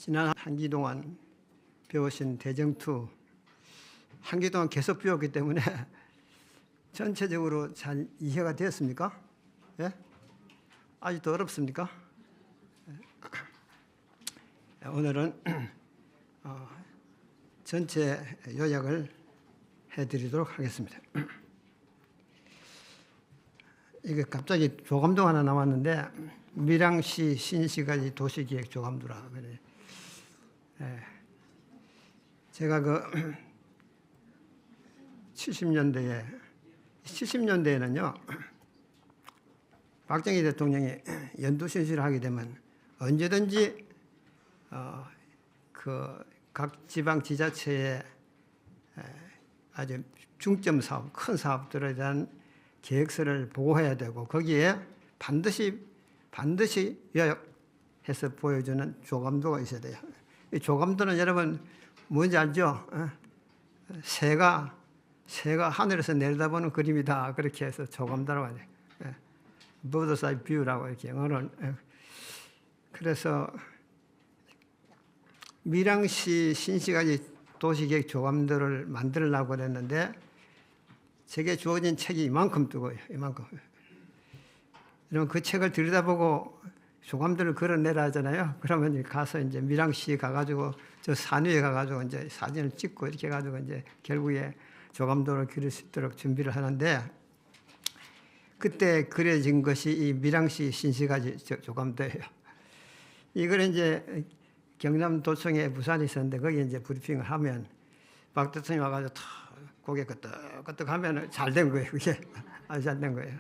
지난 한 기 동안 배우신 대정투 한 기 동안 계속 배웠기 때문에 전체적으로 잘 이해가 되었습니까? 예? 아직도 어렵습니까? 오늘은 전체 요약을 해드리도록 하겠습니다. 이게 갑자기 조감도 하나 나왔는데 밀양시 신시가지 도시기획 조감도라 그래. 제가 그 70년대에는요 박정희 대통령이 연두신시를 하게 되면 언제든지 그 각 지방 지자체의 아주 중점 사업, 큰 사업들에 대한 계획서를 보고해야 되고 거기에 반드시 요약해서 보여주는 조감도가 있어야 돼요. 이 조감도는 여러분 뭔지 알죠? 새가 하늘에서 내려다보는 그림이다. 그렇게 해서 조감도라고 하죠. Bird's eye view라고 이렇게 영어로. 그래서 밀양시 신시가지 도시계획 조감도를 만들려고 그랬는데 제게 주어진 책이 이만큼 뜨고요. 이만큼. 그러면 그 책을 들여다보고 조감도를 걸어내라 하잖아요. 그러면 가서 이제 밀양시 가가지고 저 산 위에 가가지고 이제 사진을 찍고 이렇게 해가지고 이제 결국에 조감도를 그릴 수 있도록 준비를 하는데 그때 그려진 것이 이 밀양시 신시가지 조감도예요. 이걸 이제 경남도청에 부산에 있었는데 거기 이제 브리핑을 하면 박 대통령이 와가지고 고개 끄덕끄덕 하면 잘 된 거예요. 그게 아주 잘 된 거예요.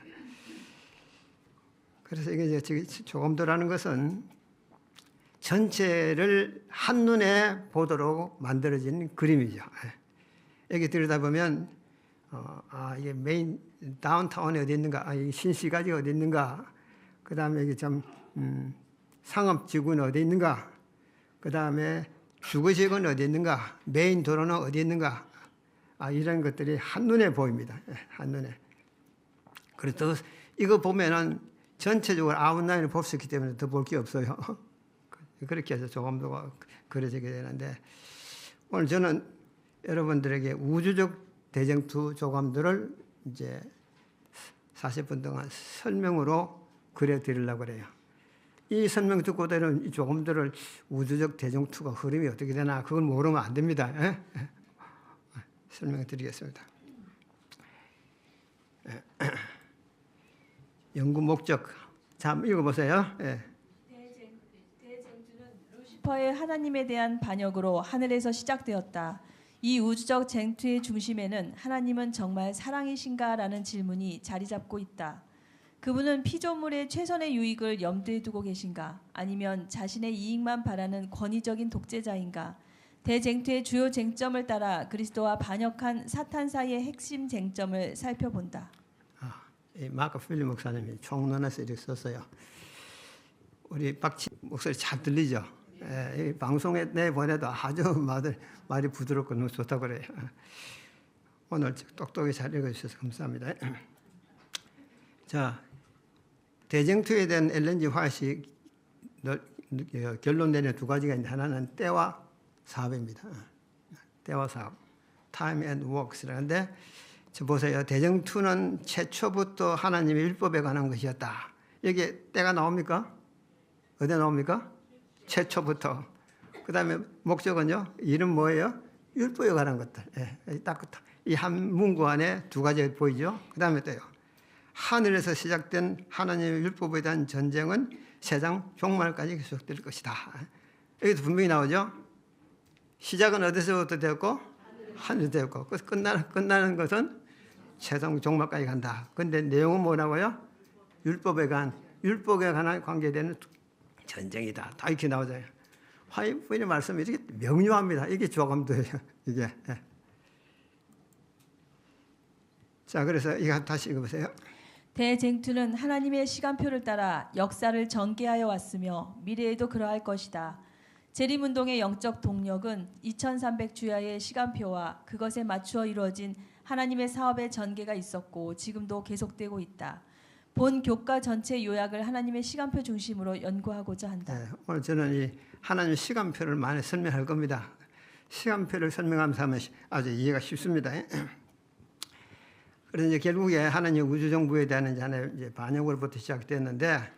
그래서 이게 이제 조감도라는 것은 전체를 한눈에 보도록 만들어진 그림이죠. 여기 들여다보면 이게 메인 다운타운이 어디 있는가, 이 신시가지가 어디 있는가, 그 다음에 여기 좀 상업지구는 어디 있는가, 그 다음에 주거지역은 어디 있는가, 메인 도로는 어디 있는가, 이런 것들이 한눈에 보입니다. 한눈에. 그래서 이거 보면은 전체적으로 아웃라인을 볼 수 있기 때문에 더 볼 게 없어요. 그렇게 해서 조감도가 그려지게 되는데 오늘 저는 여러분들에게 우주적 대정투 조감도를 이제 40분 동안 설명으로 그려드리려고 그래요. 이 설명 듣고는 이 조감도를 우주적 대정투가 흐름이 어떻게 되나 그걸 모르면 안 됩니다. 설명드리겠습니다. 연구 목적. 자, 읽어보세요. 대쟁투는 루시퍼의 하나님에 대한 반역으로 하늘에서 시작되었다. 이 우주적 쟁투의 중심에는 하나님은 정말 사랑이신가라는 질문이 자리 잡고 있다. 그분은 피조물의 최선의 유익을 염두에 두고 계신가? 아니면 자신의 이익만 바라는 권위적인 독재자인가? 대쟁투의 주요 쟁점을 따라 그리스도와 반역한 사탄 사이의 핵심 쟁점을 살펴본다. 마크 필립 목사님이 총론에서 이렇게 썼어요. 우리 박치 목소리 잘 들리죠? 이 방송에 내보내도 아주 말이 부드럽고 너무 좋다고 그래요. 오늘 똑똑히 잘 읽어주셔서 감사합니다. 자, 대쟁투에 대한 엘렌 G 화이트이 결론 내리는 두 가지가 있는데 하나는 때와 사업입니다. 때와 사업, time and works라는데 보세요. 대정투는 최초부터 하나님의 율법에 관한 것이었다. 여기에 때가 나옵니까? 어디에 나옵니까? 최초부터. 그 다음에 목적은요? 이름 뭐예요? 율법에 관한 것들. 딱 이 한 문구 안에 두 가지가 보이죠? 그 다음에 또요. 하늘에서 시작된 하나님의 율법에 대한 전쟁은 세상 종말까지 계속될 것이다. 여기도 분명히 나오죠? 시작은 어디서부터 되었고? 하늘에서 되었고. 끝나는 것은 세상 종말까지 간다. 그런데 내용은 뭐라고요? 율법에 관한 관계되는 전쟁이다. 다 이렇게 나오잖아요. 화이트의 말씀이 이렇게 명료합니다. 이게 조감도예요. 이게. 자, 그래서 이거 다시 읽어보세요. 대쟁투는 하나님의 시간표를 따라 역사를 전개하여 왔으며 미래에도 그러할 것이다. 재림운동의 영적 동력은 2300 주야의 시간표와 그것에 맞추어 이루어진 하나님의 사업의 전개가 있었고 지금도 계속되고 있다. 본 교과 전체 요약을 하나님의 시간표 중심으로 연구하고자 한다. 네, 오늘 저는 이 하나님 시간표를 많이 설명할 겁니다. 시간표를 설명하면서 하면 아주 이해가 쉽습니다. 그래서 이제 결국에 하나님 우주 정부에 대한 이제 반역으로부터 시작됐는데,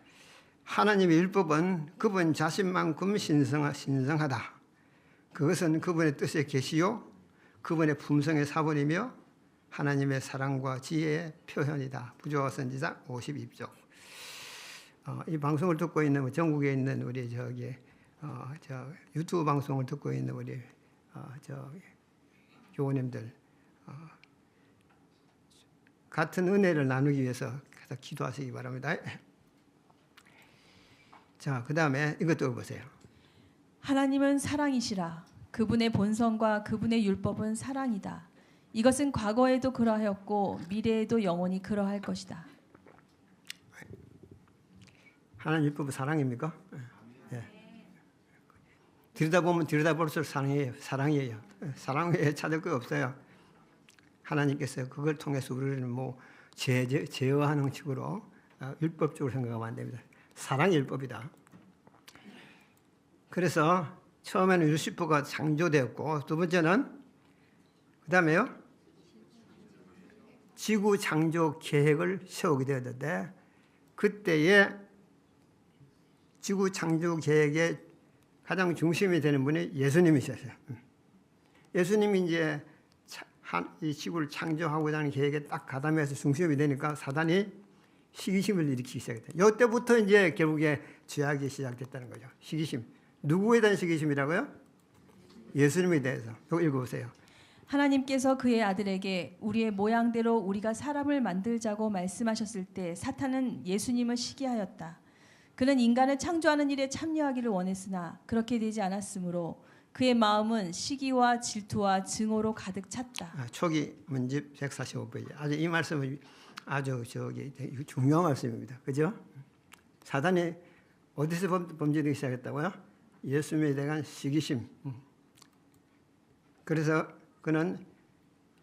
하나님의 율법은 그분 자신만큼 신성하다. 그것은 그분의 뜻의 계시요, 그분의 품성의 사본이며 하나님의 사랑과 지혜의 표현이다. 부조와 선지자 52쪽. 이 방송을 듣고 있는 전국에 있는 우리 유튜브 방송을 듣고 있는 우리 교우님들, 같은 은혜를 나누기 위해서 기도하시기 바랍니다. 자, 그 다음에 이것도 보세요. 하나님은 사랑이시라. 그분의 본성과 그분의 율법은 사랑이다. 이것은 과거에도 그러하였고 미래에도 영원히 그러할 것이다. 하나님 율법은 사랑입니까? 예. 들여다보면 들여다볼수록 사랑이에요. 사랑 외에 찾을 거 없어요. 하나님께서 그걸 통해서 우리를 제어하는 식으로 율법적으로 생각하면 안 됩니다. 사랑의 율법이다. 그래서 처음에는 루시퍼가 창조되었고, 두 번째는 그 다음에요, 지구 창조 계획을 세우게 되었는데, 그때의 지구 창조 계획의 가장 중심이 되는 분이 예수님이셨어요. 예수님이 이제 이 지구를 창조하고자 하는 계획에 딱 가담해서 중심이 되니까 사단이 시기심을 일으키기 시작했다. 이때부터 이제 결국에 죄악이 시작됐다는 거죠. 시기심. 누구에 대한 시기심이라고요? 예수님에 대해서. 이거 읽어보세요. 하나님께서 그의 아들에게 우리의 모양대로 우리가 사람을 만들자고 말씀하셨을 때 사탄은 예수님을 시기하였다. 그는 인간을 창조하는 일에 참여하기를 원했으나 그렇게 되지 않았으므로 그의 마음은 시기와 질투와 증오로 가득 찼다. 초기 문집 145페이지. 아주 이 말씀은 아주 중요한 말씀입니다. 그죠? 사단이 어디서 범죄되기 시작했다고요? 예수님에 대한 시기심. 그래서 그는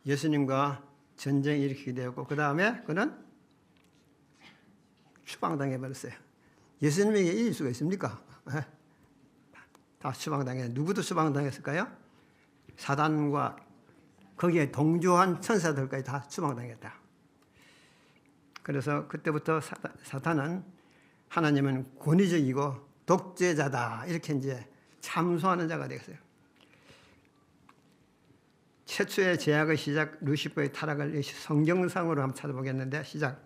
예수님과 전쟁을 일으키게 되었고, 그 다음에 그는 추방당해 버렸어요. 예수님에게 이길 수가 있습니까? 다 추방당해. 누구도 추방당했을까요? 사단과 거기에 동조한 천사들까지 다 추방당했다. 그래서 그때부터 사탄은 하나님은 권위적이고 독재자다, 이렇게 이제 참소하는 자가 되었어요. 최초의 제약의 시작, 루시퍼의 타락을 성경상으로 한번 찾아보겠는데, 시작.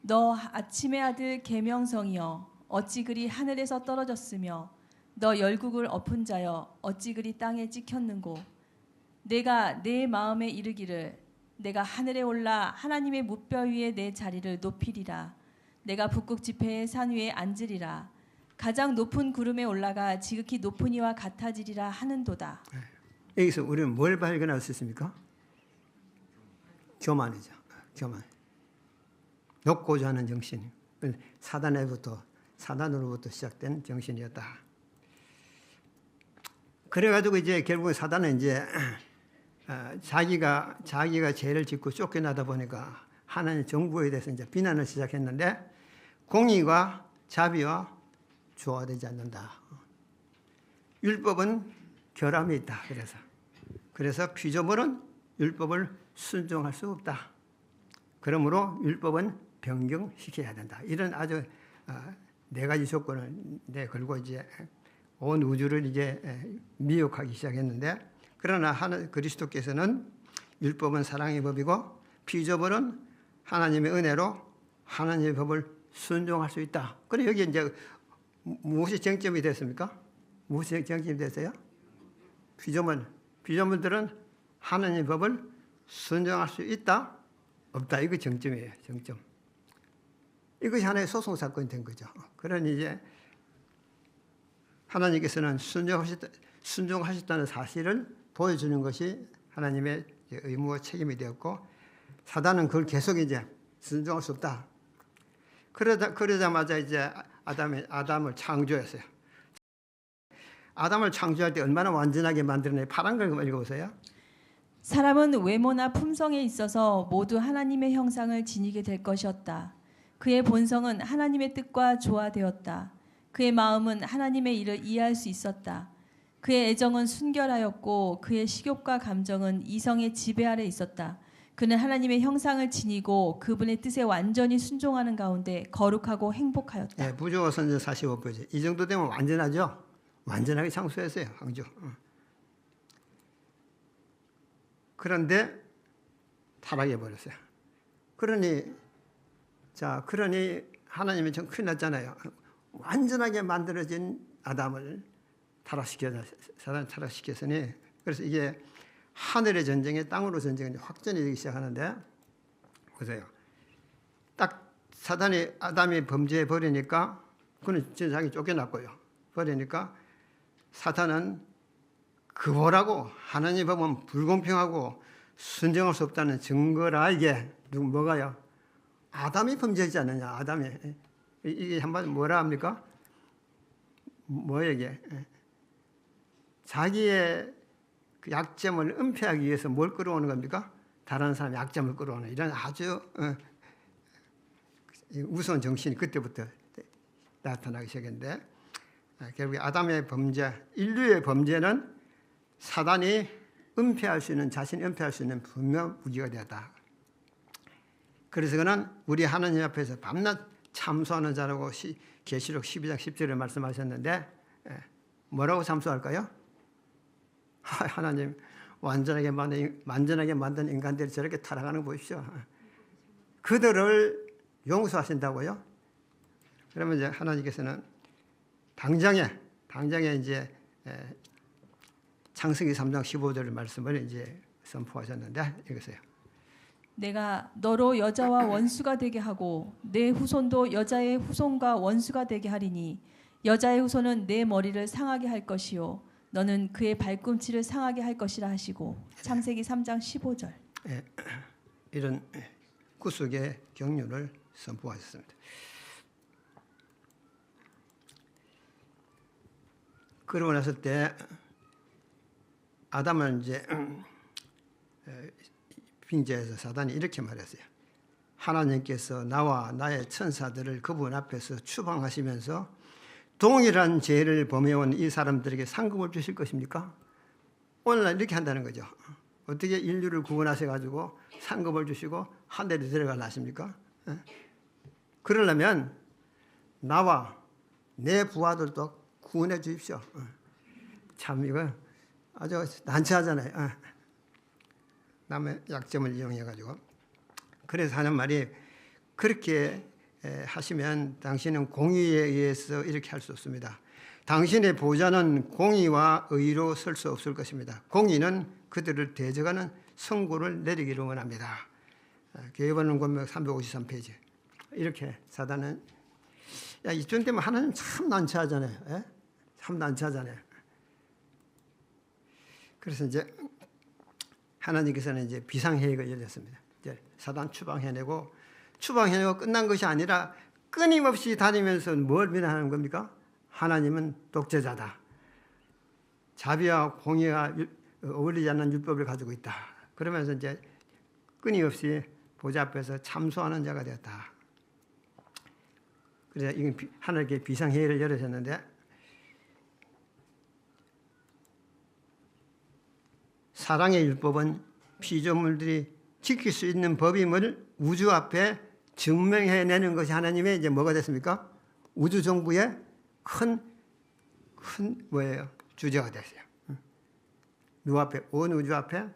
너 아침의 아들 계명성이여 어찌 그리 하늘에서 떨어졌으며 너 열국을 엎은 자여 어찌 그리 땅에 찍혔는고. 내가 내 마음에 이르기를 내가 하늘에 올라 하나님의 무뼈 위에 내 자리를 높이리라. 내가 북극 지폐의 산 위에 앉으리라. 가장 높은 구름에 올라가 지극히 높은 이와 같아지리라 하는도다. 여기서 우리는 뭘 발견할 수 있습니까? 교만이죠. 교만. 높고자 하는 정신. 사단으로부터 시작된 정신이었다. 그래가지고 이제 결국 사단은 이제 자기가 죄를 짓고 쫓겨나다 보니까 하나님 정부에 대해서 이제 비난을 시작했는데, 공의와 자비와 조화되지 않는다. 율법은 결함이 있다. 그래서 피조물은 율법을 순종할 수 없다. 그러므로 율법은 변경시켜야 된다. 이런 아주 네 가지 조건을 걸고 이제 온 우주를 이제 미혹하기 시작했는데, 그러나 그리스도께서는 율법은 사랑의 법이고 피조물은 하나님의 은혜로 하나님의 법을 순종할 수 있다. 그래 여기 이제 무엇이 쟁점이 됐습니까? 무엇이 쟁점이 됐어요? 피조물들은 하나님의 법을 순종할 수 있다, 없다. 이거 정점이에요. 정점. 이것이 하나의 소송 사건이 된 거죠. 그러니 이제 하나님께서는 순종하셨다는 사실을 보여주는 것이 하나님의 의무와 책임이 되었고, 사단은 그걸 계속 이제 순종할 수 없다. 그러자마자 이제 아담을 창조했어요. 아담을 창조할 때 얼마나 완전하게 만들어내. 파란 걸 읽어보세요. 사람은 외모나 품성에 있어서 모두 하나님의 형상을 지니게 될 것이었다. 그의 본성은 하나님의 뜻과 조화되었다. 그의 마음은 하나님의 일을 이해할 수 있었다. 그의 애정은 순결하였고 그의 식욕과 감정은 이성의 지배 아래 있었다. 그는 하나님의 형상을 지니고 그분의 뜻에 완전히 순종하는 가운데 거룩하고 행복하였다. 예, 부조화 선전 45페이지. 이 정도 되면 완전하죠. 완전하게 창수했어요. 황조. 그런데 타락해 버렸어요. 그러니 하나님이 좀 큰일 났잖아요. 완전하게 만들어진 아담을 사단 타락시켰으니, 그래서 이게 하늘의 전쟁에 땅으로 전쟁이 확전이 되기 시작하는데, 보세요. 딱 사단이 아담이 범죄해 버리니까, 그는 자기 쫓겨났고요. 버리니까 사탄은 그거라고 하나님 보면 불공평하고 순정할 수 없다는 증거라. 이게 뭐가요? 아담이 범죄하지 않느냐. 아담이. 이게 한마디 뭐라 합니까? 뭐예요 이게? 자기의 그 약점을 은폐하기 위해서 뭘 끌어오는 겁니까? 다른 사람의 약점을 끌어오는 이런 아주 우스운 정신이 그때부터 나타나기 시작했는데, 결국에 아담의 범죄, 인류의 범죄는 사단이 은폐할 수 있는, 자신이 은폐할 수 있는 분명 무기가 되었다. 그래서 그는 우리 하나님 앞에서 밤낮 참소하는 자라고 계시록 12장 10절에 말씀하셨는데, 뭐라고 참소할까요? 하나님 완전하게 만든 인간들이 저렇게 타락하는 거 보십시오. 그들을 용서하신다고요? 그러면 이제 하나님께서는 당장에 이제 창세기 3장 15절 말씀을 이제 선포하셨는데, 이것이요. 내가 너로 여자와 원수가 되게 하고 내 후손도 여자의 후손과 원수가 되게 하리니 여자의 후손은 내 머리를 상하게 할 것이요 너는 그의 발꿈치를 상하게 할 것이라 하시고, 창세기 3장 15절. 이런 구속의 경륜을 선포하셨습니다. 그러고 났을 때 아담은 이제 빙자에서 사단이 이렇게 말했어요. 하나님께서 나와 나의 천사들을 그분 앞에서 추방하시면서 동일한 죄를 범해온 이 사람들에게 상급을 주실 것입니까? 오늘날 이렇게 한다는 거죠. 어떻게 인류를 구원하셔가지고 상급을 주시고 하늘에 데려가려 하십니까? 그러려면 나와 내 부하들도 구원해 주십시오. 참 이거 아주 난처하잖아요. 남의 약점을 이용해가지고. 그래서 하는 말이, 그렇게 하시면 당신은 공의에 의해서 이렇게 할 수 없습니다. 당신의 보좌는 공의와 의로 설 수 없을 것입니다. 공의는 그들을 대적하는 선고를 내리기를 원합니다. 교회번호 권명 353페이지. 이렇게 사단은, 이쯤 되면 하나님 참 난처하잖아요. 참 난처하잖아요. 그래서 이제 하나님께서는 이제 비상회의가 열렸습니다. 이제 사단 추방해내고 끝난 것이 아니라 끊임없이 다니면서 뭘 비난하는 겁니까? 하나님은 독재자다. 자비와 공의가 어울리지 않는 율법을 가지고 있다. 그러면서 이제 끊임없이 보좌 앞에서 참소하는 자가 되었다. 그래서 이건 하나님께 비상회의를 열으셨는데, 사랑의 율법은 피조물들이 지킬 수 있는 법임을 우주 앞에 증명해내는 것이 하나님의 이제 뭐가 됐습니까? 우주 정부의 큰 뭐예요? 주제가 됐어요. 누구 앞에? 온 우주 앞에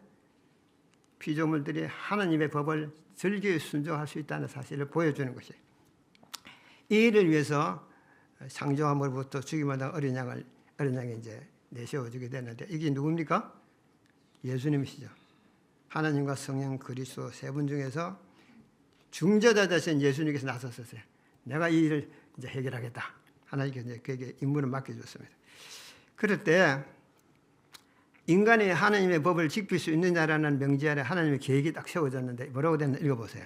피조물들이 하나님의 법을 즐겨 순종할 수 있다는 사실을 보여주는 것이에요. 이 일을 위해서 상조함으로부터 죽임받은 어린 양이 이제 내세워주게 됐는데, 이게 누굽니까? 예수님이시죠. 하나님과 성령 그리스도 세 분 중에서 중재자 되신 예수님께서 나섰었어요. 내가 이 일을 이제 해결하겠다. 하나님께서 이제 그에게 임무를 맡겨줬습니다. 그럴 때 인간이 하나님의 법을 지킬 수 있느냐라는 명제 아래 하나님의 계획이 딱 세워졌는데, 뭐라고 됐나 읽어보세요.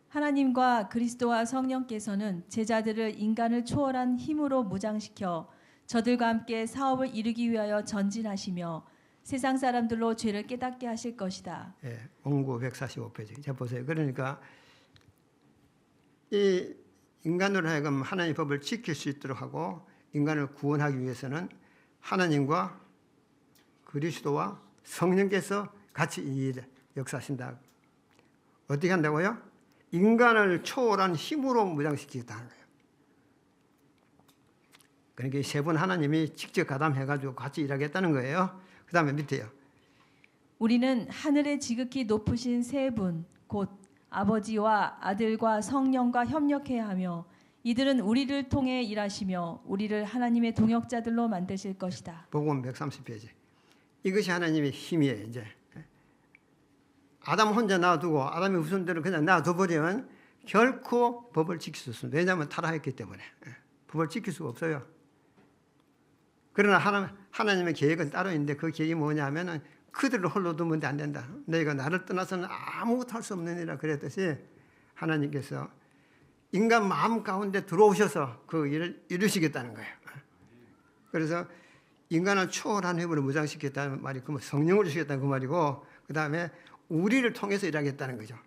하나님과 그리스도와 성령께서는 제자들을 인간을 초월한 힘으로 무장시켜 저들과 함께 사업을 이루기 위하여 전진하시며 세상 사람들로 죄를 깨닫게 하실 것이다. 원고 145페이지. 자 보세요. 그러니까 이 인간으로 하여금 하나님의 법을 지킬 수 있도록 하고 인간을 구원하기 위해서는 하나님과 그리스도와 성령께서 같이 이 일을 역사하신다. 어떻게 한다고요? 인간을 초월한 힘으로 무장시키겠다는 거예요. 그러니까 세 분 하나님이 직접 가담해가지고 같이 일하겠다는 거예요. 그 다음에 밑에요. 우리는 하늘에 지극히 높으신 세 분, 곧 아버지와 아들과 성령과 협력해야 하며 이들은 우리를 통해 일하시며 우리를 하나님의 동역자들로 만드실 것이다. 복음 130페이지. 이것이 하나님의 힘이에요. 이제 아담 혼자 놔두고 아담의 후손들을 그냥 놔둬버리면 결코 법을 지킬 수 없습니다. 왜냐하면 타락했기 때문에 법을 지킬 수가 없어요. 그러나 하나님의 계획은 따로 있는데 그 계획이 뭐냐면은 그들을 홀로 두면 안 된다. 너희가 나를 떠나서는 아무것도 할 수 없느니라 그랬듯이 하나님께서 인간 마음 가운데 들어오셔서 그 일을 이루시겠다는 거예요. 그래서 인간을 초월한 힘으로 무장시키겠다는 말이 그 성령을 주시겠다는 그 말이고 그 다음에 우리를 통해서 일하겠다는 거죠.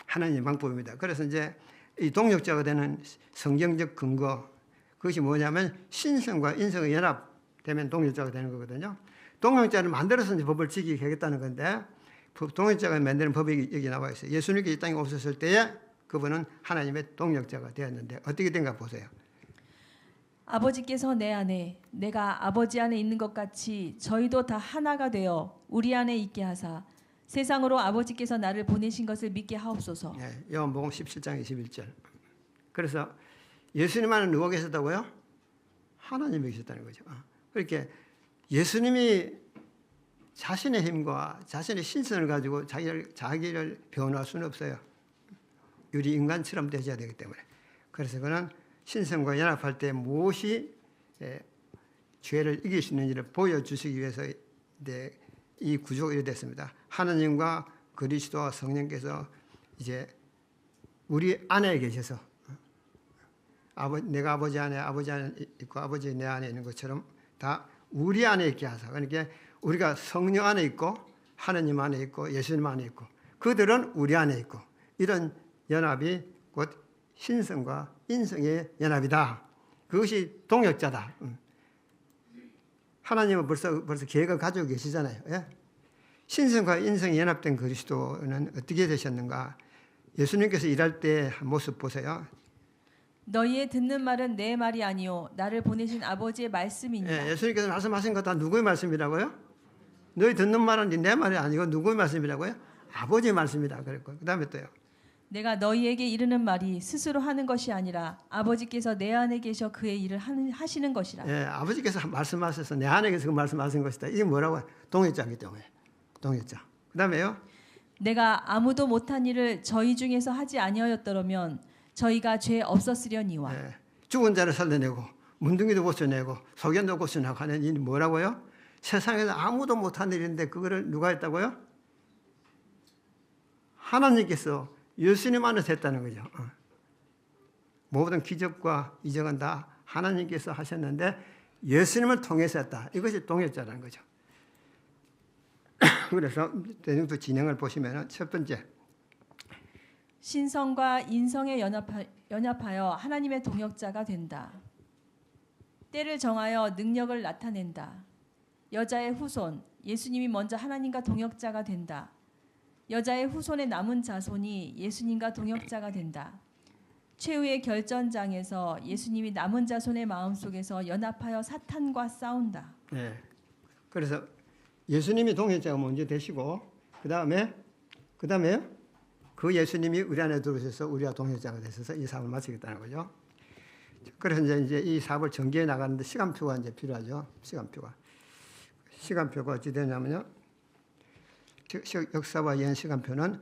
하나님의 방법입니다. 그래서 이제 이 동력자가 되는 성경적 근거 그것이 뭐냐면 신성과 인성의 연합되면 동력자가 되는 거거든요. 동력자를 만들어서 이제 법을 지키게 하겠다는 건데 동력자가 만드는 법이 여기 나와 있어요. 예수님께 이 땅에 오셨을 때에 그분은 하나님의 동력자가 되었는데 어떻게 된가 보세요. 아버지께서 내 안에 내가 아버지 안에 있는 것 같이 저희도 다 하나가 되어 우리 안에 있게 하사 세상으로 아버지께서 나를 보내신 것을 믿게 하옵소서. 네, 요한복음 17장 21절. 그래서 예수님 안에 누가 계셨다고요? 하나님이 계셨다는 거죠. 그렇게 예수님이 자신의 힘과 자신의 신선을 가지고 자기를 변화할 수는 없어요. 우리 인간처럼 되셔야 되기 때문에. 그래서 그는 신성과 연합할 때 무엇이 죄를 이길 수 있는지를 보여주시기 위해서 이 구조가 이렇게 됐습니다. 하나님과 그리스도와 성령께서 이제 우리 안에 계셔서 내가 아버지 안에 있고 아버지 내 안에 있는 것처럼 다 우리 안에 있게 하사. 그러니까 우리가 성령 안에 있고 하나님 안에 있고 예수님 안에 있고 그들은 우리 안에 있고 이런 연합이 곧 신성과 인성의 연합이다. 그것이 동역자다. 하나님은 벌써 계획을 가지고 계시잖아요. 예? 신성과 인성이 연합된 그리스도는 어떻게 되셨는가? 예수님께서 일할 때 모습 보세요. 너희의 듣는 말은 내 말이 아니요 나를 보내신 아버지의 말씀이니라. 예, 예수님께서 말씀하신 것 다 누구의 말씀이라고요? 너희 듣는 말은 내 말이 아니고 누구의 말씀이라고요? 아버지의 말씀이다. 그랬고 그 다음에 또요. 내가 너희에게 이르는 말이 스스로 하는 것이 아니라 아버지께서 내 안에 계셔 그의 일을 하시는 것이라. 예, 아버지께서 말씀하셔서 내 안에 계서 그 말씀하신 것이다. 이게 뭐라고요? 동역자이기 때문에. 동역자. 그 다음에요. 내가 아무도 못한 일을 저희 중에서 하지 아니하였더라면 저희가 죄 없었으려니와. 예, 죽은 자를 살려내고 문둥이도 고쳐내고 소견도 고쳐내고 하는 일이 뭐라고요? 세상에서 아무도 못한 일인데 그거를 누가 했다고요? 하나님께서 예수님 안에서 했다는 거죠. 모든 기적과 이적은 다 하나님께서 하셨는데 예수님을 통해서 했다. 이것이 동역자라는 거죠. 그래서 대중도 진행을 보시면 첫 번째 신성과 인성에 연합하여 하나님의 동역자가 된다. 때를 정하여 능력을 나타낸다. 여자의 후손, 예수님이 먼저 하나님과 동역자가 된다. 여자의 후손의 남은 자손이 예수님과 동역자가 된다. 최후의 결전장에서 예수님이 남은 자손의 마음속에서 연합하여 사탄과 싸운다. 네. 그래서 예수님이 동역자가 먼저 되시고 그다음에 그 예수님이 우리 안에 들어오셔서 우리와 동역자가 되셔서 이 사업을 마치겠다는 거죠. 그래서 이제 이 사업을 전개해 나가는데 시간표가 이제 필요하죠. 시간표가 어찌 되냐면요. 역사와 예언 시간표는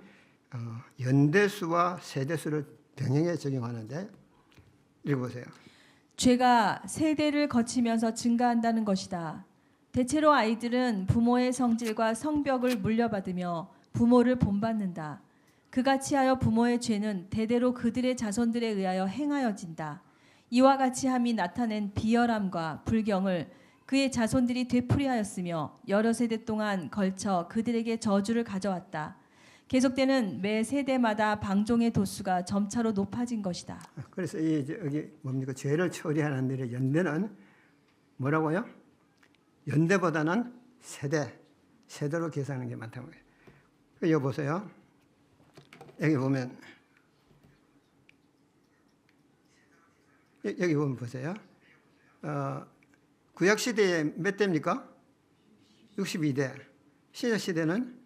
연대수와 세대수를 병행해 적용하는데 읽어보세요. 죄가 세대를 거치면서 증가한다는 것이다. 대체로 아이들은 부모의 성질과 성벽을 물려받으며 부모를 본받는다. 그같이 하여 부모의 죄는 대대로 그들의 자손들에 의하여 행하여진다. 이와 같이 함이 나타낸 비열함과 불경을 그의 자손들이 되풀이하였으며 여러 세대 동안 걸쳐 그들에게 저주를 가져왔다. 계속되는 매 세대마다 방종의 도수가 점차로 높아진 것이다. 그래서 여기 뭡니까? 죄를 처리하는 일의 연대는 뭐라고요? 연대보다는 세대로 계산하는 게 많다는 거예요. 여기 보세요. 여기 보면 여기 보면 보세요. 구약 시대에 몇 대입니까? 62대. 신약 시대는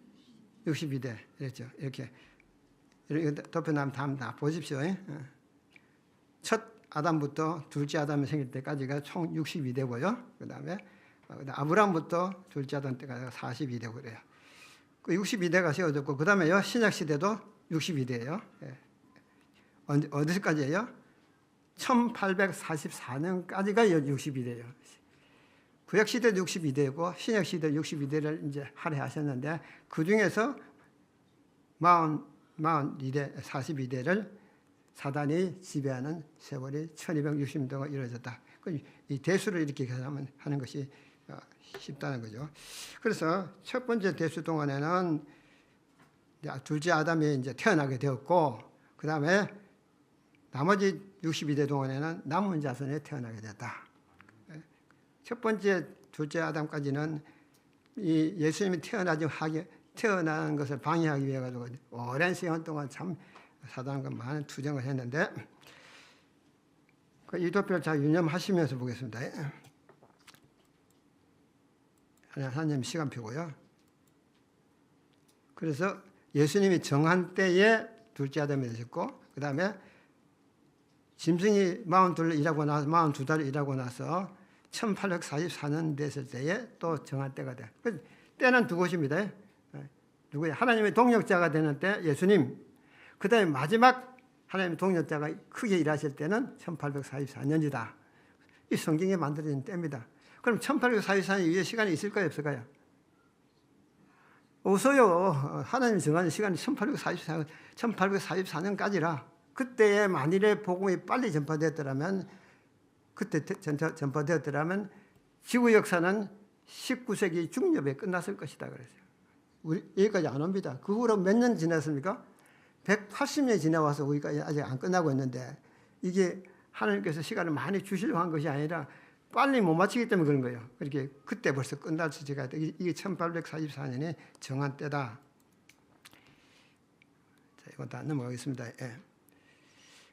62대. 그렇죠. 이렇게 덮여놓으면 다 보십시오. 첫 아담부터 둘째 아담이 생길 때까지가 총 62대고요. 그다음에 아브라함부터 둘째 아담 때까지가 42대고 그래요. 그 62대가 세워졌고 그다음에요. 신약 시대도 62대예요. 어디까지예요? 1844년까지가 62대예요. 구약 시대도 62대고 신약 시대 62대를 이제 할애하셨는데 그 중에서 42대, 42대를 사단이 지배하는 세월이 1260년도가 이루어졌다. 이 대수를 이렇게 계산하면 하는 것이 쉽다는 거죠. 그래서 첫 번째 대수 동안에는 둘째 아담이 이제 태어나게 되었고, 그 다음에 나머지 62대 동안에는 남은 자손이 태어나게 됐다. 첫 번째, 둘째 아담까지는 이 예수님이 태어나는 것을 방해하기 위해 가지고 오랜 시간 동안 참 사단과 많은 투정을 했는데, 그 이도표를 잘 유념하시면서 보겠습니다. 하나님 시간표고요. 그래서 예수님이 정한 때에 둘째 아담이 되셨고, 그 다음에 짐승이 42달 일하고 나서 1844년 됐을 때에 또 정한 때가 돼. 때는 두 곳입니다. 누구야? 하나님의 동력자가 되는 때 예수님, 그 다음에 마지막 하나님의 동력자가 크게 일하실 때는 1844년이다. 이 성경에 만들어진 때입니다. 그럼 1844년 이후에 시간이 있을까요? 없을까요? 없어요. 하나님이 정하는 시간이 1844년까지라 그때에 만일에 복음이 빨리 전파되었더라면 지구 역사는 19세기 중엽에 끝났을 것이다 그랬어요. 우리 여기까지 안 옵니다. 그 후로 몇 년 지났습니까? 180년이 지나와서 우리가 아직 안 끝나고 있는데 이게 하나님께서 시간을 많이 주시려고 한 것이 아니라 빨리 못 맞추기 때문에 그런 거예요. 그렇게 그때 벌써 끝날 수가 있다. 이게 1844년에 정한 때다. 자, 이건 다 넘어가겠습니다. 예.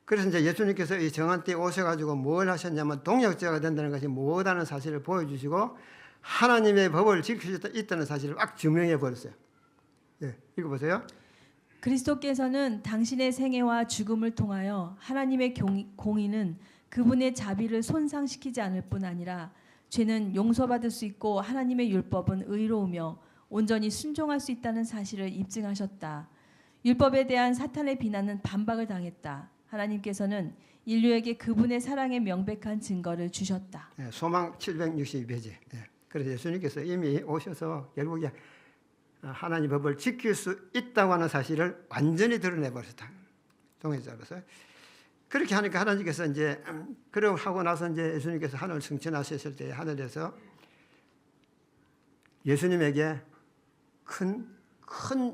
그래서 이제 예수님께서 이 정한 때에 오셔가지고 뭘 하셨냐면 동력자가 된다는 것이 뭐다는 사실을 보여주시고 하나님의 법을 지킬 수 있다는 사실을 막 증명해 버렸어요. 예, 읽어보세요. 그리스도께서는 당신의 생애와 죽음을 통하여 하나님의 공의는 그분의 자비를 손상시키지 않을 뿐 아니라 죄는 용서받을 수 있고 하나님의 율법은 의로우며 온전히 순종할 수 있다는 사실을 입증하셨다. 율법에 대한 사탄의 비난은 반박을 당했다. 하나님께서는 인류에게 그분의 사랑의 명백한 증거를 주셨다. 예, 소망 762페이지. 예. 그래서 예수님께서 이미 오셔서 결국에 하나님 법을 지킬 수 있다고 하는 사실을 완전히 드러내버렸다. 동의자로서. 그렇게 하니까 하나님께서 이제 그러고 하고 나서 이제 예수님께서 하늘을 승천하셨을 때 하늘에서 예수님에게 큰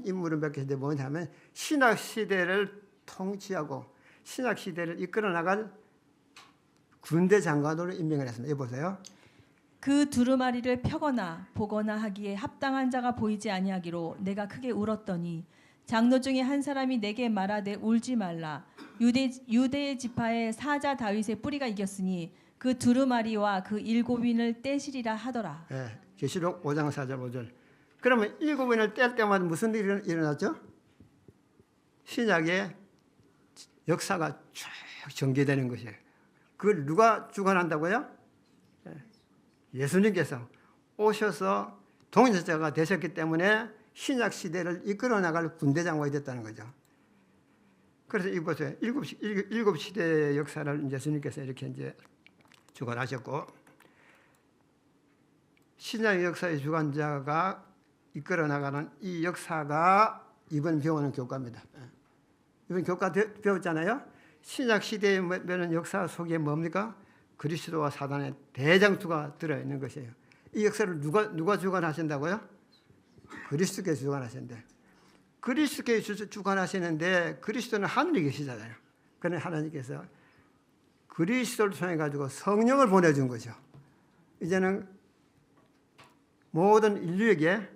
임무를 맡겼는데 뭐냐면 신약 시대를 통치하고 신약 시대를 이끌어 나갈 군대 장관으로 임명을 했습니다. 여기 보세요. 그 두루마리를 펴거나 보거나 하기에 합당한 자가 보이지 아니하기로 내가 크게 울었더니 장로 중에 한 사람이 내게 말하되 울지 말라. 유대의 지파의 사자 다윗의 뿌리가 이겼으니 그 두루마리와 그 7인을 떼시리라 하더라. 예, 계시록 5장 4절 5절. 그러면 7인을 뗄 때마다 무슨 일이 일어났죠? 신약의 역사가 쭉 전개되는 것이에요. 그걸 누가 주관한다고요? 예수님께서 오셔서 동역자가 되셨기 때문에 신약 시대를 이끌어 나갈 군대 장관이 됐다는 거죠. 그래서 이거 보세요. 일곱 시대의 역사를 예수님께서 이렇게 이제 주관하셨고 신약 역사의 주관자가 이끌어 나가는 이 역사가 이번 배우는 교과입니다. 이번 교과 배웠잖아요. 신약 시대의 역사 속에 뭡니까? 그리스도와 사단의 대장투가 들어있는 것이에요. 이 역사를 누가 주관하신다고요? 그리스도께서 주관하신대. 그리스도께 주관하시는데 그리스도는 하늘에 계시잖아요. 그러나 하나님께서 그리스도를 통해 가지고 성령을 보내준 거죠. 이제는 모든 인류에게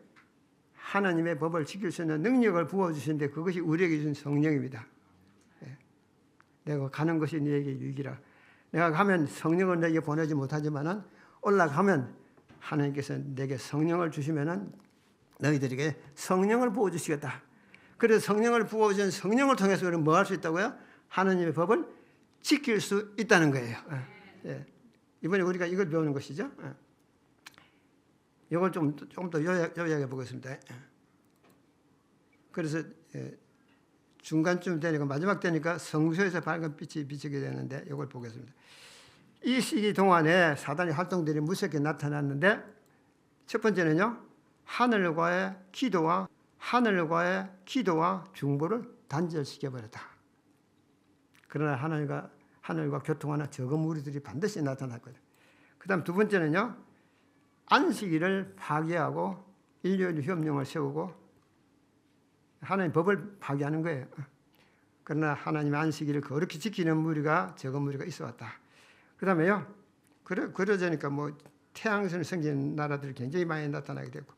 하나님의 법을 지킬 수 있는 능력을 부어주시는데 그것이 우리에게 준 성령입니다. 내가 가는 것이 너에게 유익이라. 내가 가면 성령을 내게 보내지 못하지만은 올라가면 하나님께서 내게 성령을 주시면은 너희들에게 성령을 부어주시겠다. 그래서 성령을 부어주신 성령을 통해서 우리는 뭐 할 수 있다고요? 하나님의 법을 지킬 수 있다는 거예요. 이번에 우리가 이걸 배우는 것이죠. 이걸 좀 더 요약해 보겠습니다. 그래서 중간쯤 되니까 마지막 되니까 성소에서 밝은 빛이 비치게 되는데 이걸 보겠습니다. 이 시기 동안에 사단의 활동들이 무섭게 나타났는데 첫 번째는요. 하늘과의 기도와 중보를 단절시켜 버렸다. 그러나 하늘과 교통하는 적은 무리들이 반드시 나타났거든. 그다음 두 번째는요. 안식일을 파괴하고 인류의 협령을 세우고 하나님의 법을 파괴하는 거예요. 그러나 하나님의 안식일을 거룩히 지키는 무리가 적은 무리가 있어 왔다. 그다음에요. 그러자니까 뭐 태양선을 섬기는 나라들이 굉장히 많이 나타나게 됐고,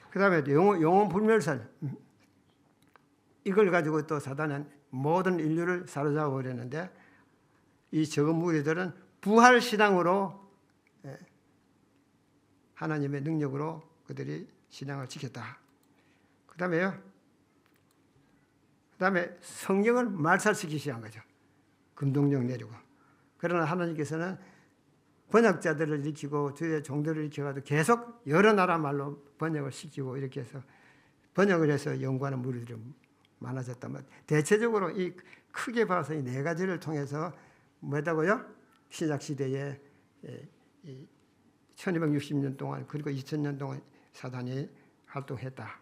그다음에 영혼 불멸설 이걸 가지고 또 사단은 모든 인류를 사로잡아 버렸는데 이 적은 무리들은 부활 신앙으로 하나님의 능력으로 그들이 신앙을 지켰다. 그다음에 성령을 말살시키기 시작한 거죠. 금동력 내리고. 그러나 하나님께서는 번역자들을 일으키고 주의 종들을 일으켜가지고 계속 여러 나라 말로 번역을 시키고 이렇게 해서 번역을 해서 연구하는 무리들이 많아졌다면 대체적으로 이 크게 봐서 이 네 가지를 통해서 뭐다고요? 신약 시대에 1260년 동안 그리고 2000년 동안 사단이 활동했다.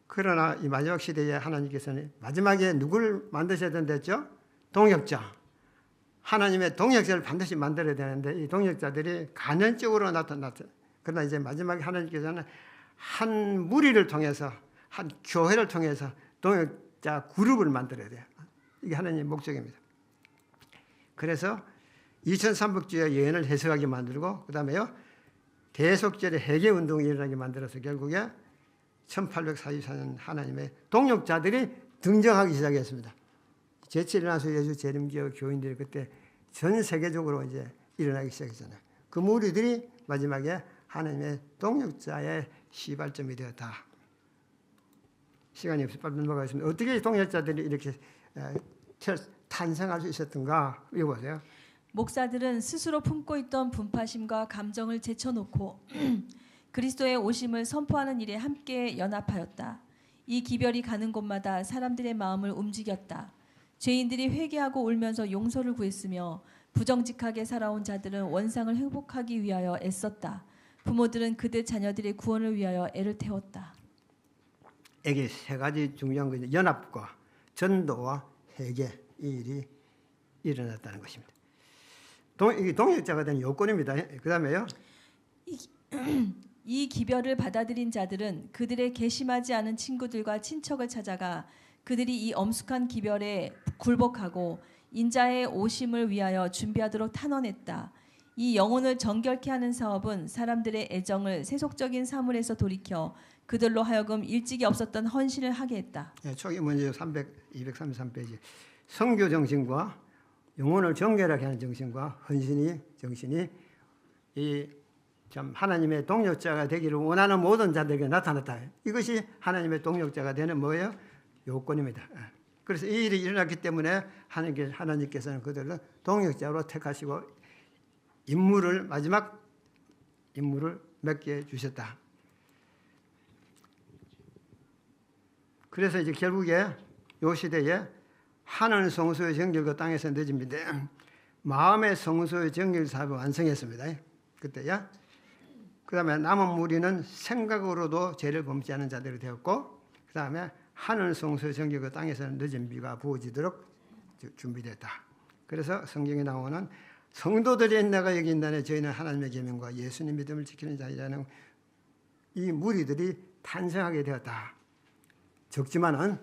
그러나 이 마지막 시대에 하나님께서는 마지막에 누구를 만드셔야 된댔죠? 동역자. 하나님의 동역자를 반드시 만들어야 되는데 이 동역자들이 간헐적으로 나타났죠. 그러나 이제 마지막에 하나님께서는 한 무리를 통해서 한 교회를 통해서 동역자 그룹을 만들어야 돼요. 이게 하나님의 목적입니다. 그래서 2300주의 예언을 해석하게 만들고 그다음에요. 대속절의 회개운동이 일어나게 만들어서 결국에 1844년 하나님의 동역자들이 등장하기 시작했습니다. 제7일나수 예수 재림교 교인들이 그때 전 세계적으로 이제 일어나기 시작했잖아요. 그 무리들이 마지막에 하나님의 동역자의 시발점이 되었다. 시간이 없어 빨리 넘어가겠습니다. 어떻게 동역자들이 이렇게 탄생할 수 있었던가 읽어보세요. 목사들은 스스로 품고 있던 분파심과 감정을 제쳐놓고 그리스도의 오심을 선포하는 일에 함께 연합하였다. 이 기별이 가는 곳마다 사람들의 마음을 움직였다. 죄인들이 회개하고 울면서 용서를 구했으며 부정직하게 살아온 자들은 원상을 회복하기 위하여 애썼다. 부모들은 그들 자녀들의 구원을 위하여 애를 태웠다. 이게 세 가지 중요한 거죠. 연합과 전도와 회개 이 일이 일어났다는 것입니다. 이게 동역자가 된 요건입니다. 그 다음에요. 이 기별을 받아들인 자들은 그들의 괘씸하지 않은 친구들과 친척을 찾아가 그들이 이 엄숙한 기별에 굴복하고 인자의 오심을 위하여 준비하도록 탄원했다. 이 영혼을 정결케 하는 사업은 사람들의 애정을 세속적인 사물에서 돌이켜 그들로 하여금 일찍이 없었던 헌신을 하게 했다. 초기 문제 233페이지. 선교 정신과 영혼을 정결하게 하는 정신과 정신이 이 참 하나님의 동역자가 되기를 원하는 모든 자들에게 나타났다. 이것이 하나님의 동역자가 되는 뭐예요? 요건입니다. 그래서 이 일이 일어났기 때문에 하나님께서는 그들을 동역자로 택하시고 마지막 임무를 맡겨 주셨다. 그래서 이제 결국에 이 시대에 하늘 성소의 정결과 땅에서 늦습니다. 마음의 성소의 정결 사업을 완성했습니다. 그때야. 그 다음에 남은 무리는 생각으로도 죄를 범치 않은 자들이 되었고, 그 다음에 하늘 성소의 정결과 땅에서는 늦은 비가 부어지도록 준비됐다. 그래서 성경에 나오는 성도들이 내가 여기 있나니 저희는 하나님의 계명과 예수님 믿음을 지키는 자이라는 이 무리들이 탄생하게 되었다. 적지만은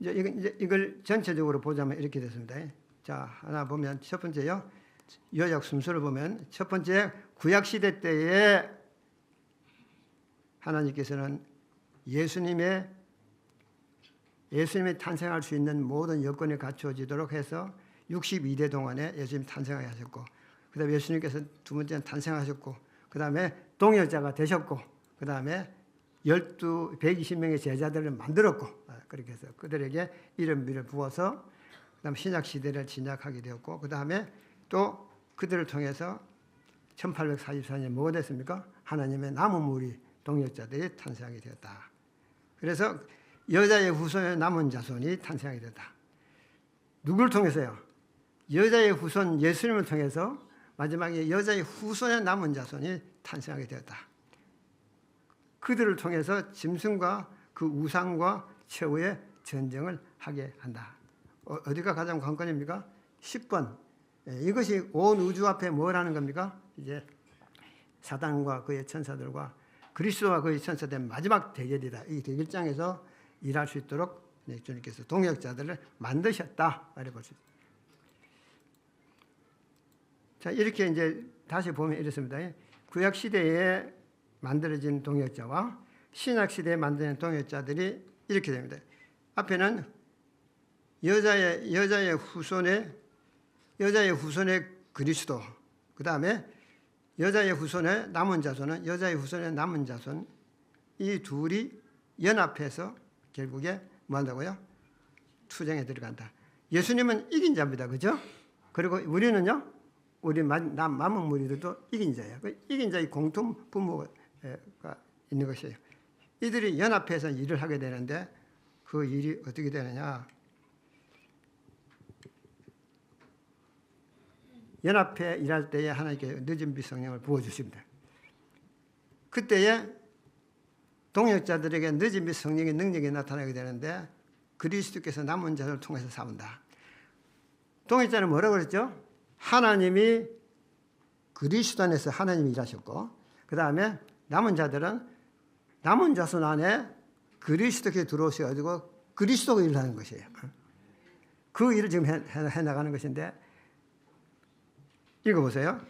이걸 전체적으로 보자면 이렇게 됐습니다. 자, 하나 보면 첫 번째요. 요약 순서를 보면 첫 번째 구약 시대 때에 하나님께서는 예수님이 탄생할 수 있는 모든 여건이 갖추어지도록 해서 62대 동안에 예수님 탄생하게 하셨고, 그 다음에 예수님께서 두 번째는 탄생하셨고, 그 다음에 동역자가 되셨고, 그 다음에 120명의 제자들을 만들었고, 그렇게 해서 그들에게 이름을 부어서 그 다음에 신약 시대를 진약하게 되었고, 그 다음에 또 그들을 통해서 1844년에 뭐가 됐습니까? 하나님의 남은 무리 동역자들이 탄생하게 되었다. 그래서 여자의 후손의 남은 자손이 탄생하게 되었다. 누구를 통해서요? 여자의 후손 예수님을 통해서 마지막에 여자의 후손의 남은 자손이 탄생하게 되었다. 그들을 통해서 짐승과 그 우상과 최후의 전쟁을 하게 한다. 어디가 가장 관건입니까? 10번. 이것이 온 우주 앞에 뭐라는 겁니까? 이제 사단과 그의 천사들과 그리스도와 그의 천사들의 마지막 대결이다. 이 대결장에서 일할 수 있도록 주님께서 동역자들을 만드셨다. 이렇게 볼 수 있습니다. 자, 이렇게 이제 다시 보면 이렇습니다. 구약 시대에 만들어진 동역자와 신약 시대에 만드는 동역자들이 이렇게 됩니다. 앞에는 여자의 후손의 그리스도, 그 다음에 여자의 후손의 남은 자손은 여자의 후손의 남은 자손, 이 둘이 연합해서 결국에 뭐 한다고요? 투쟁에 들어간다. 예수님은 이긴 자입니다. 그죠? 그리고 우리는요, 우리 남은 무리들도 이긴 자예요. 이긴 자의 공통 부모가 있는 것이에요. 이들이 연합해서 일을 하게 되는데 그 일이 어떻게 되느냐? 연합해 일할 때에 하나님께 늦은 빛 성령을 부어주십니다. 그때에 동역자들에게 늦은 빛 성령의 능력이 나타나게 되는데 그리스도께서 남은 자를 통해서 싸운다. 동역자는 뭐라고 그랬죠? 하나님이 그리스도 안에서 하나님이 일하셨고, 그 다음에 남은 자들은 남은 자손 안에 그리스도께 들어오셔가지고 그리스도가 일하는 것이에요. 그 일을 지금 해나가는 것인데, 읽어보세요.